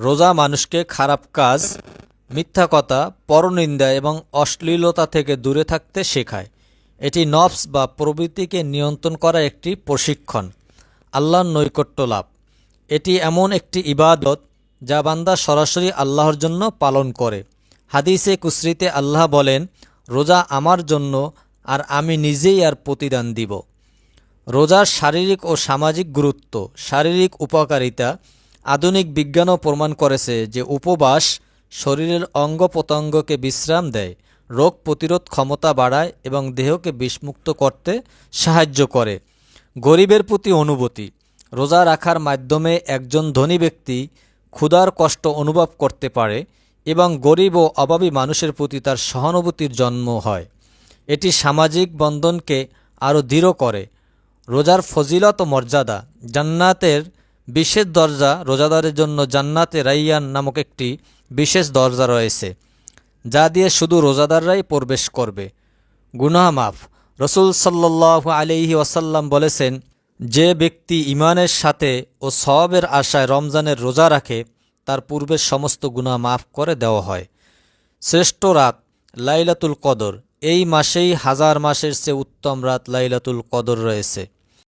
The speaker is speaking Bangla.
রোজা মানুষকে খারাপ কাজ, মিথ্যা কথা, পরনিন্দা এবং অশ্লীলতা থেকে দূরে থাকতে শেখায়। এটি নফস বা প্রবৃত্তিকে নিয়ন্ত্রণ করার একটি প্রশিক্ষণ। আল্লাহর নৈকট্য লাভ। এটি এমন একটি ইবাদত যা বান্দা সরাসরি আল্লাহর জন্য পালন করে। হাদিসে কুসরিতে আল্লাহ বলেন, রোজা আমার জন্য আর আমি নিজেই আর প্রতিদান দিব। রোজার শারীরিক ও সামাজিক গুরুত্ব। শারীরিক উপকারিতা। আধুনিক বিজ্ঞানও প্রমাণ করেছে যে উপবাস শরীরের অঙ্গ প্রত্যঙ্গকে বিশ্রাম দেয়, রোগ প্রতিরোধ ক্ষমতা বাড়ায় এবং দেহকে বিষমুক্ত করতে সাহায্য করে। গরিবের প্রতি অনুভূতি। রোজা রাখার মাধ্যমে একজন ধনী ব্যক্তি ক্ষুধার কষ্ট অনুভব করতে পারে এবং গরিব ও অভাবী মানুষের প্রতি তার সহানুভূতির জন্ম হয়। এটি সামাজিক বন্ধনকে আরও দৃঢ় করে। রোজার ফজিলত ও মর্যাদা। জান্নাতের বিশেষ দরজা। রোজাদারের জন্য জান্নাতে রাইয়ান নামক একটি বিশেষ দরজা রয়েছে, যা দিয়ে শুধু রোজাদাররাই প্রবেশ করবে। গুনাহ মাফ। রসুল সাল্লাল্লাহু আলাইহি ওয়াসাল্লাম বলেছেন, যে ব্যক্তি ঈমানের সাথে ও সওয়াবের আশায় রমজানের রোজা রাখে, তার পূর্বের সমস্ত গুনাহ মাফ করে দেওয়া হয়। শ্রেষ্ঠ রাত লাইলাতুল কদর। এই মাসেই হাজার মাসের চেয়ে উত্তম রাত লাইলাতুল কদর রয়েছে।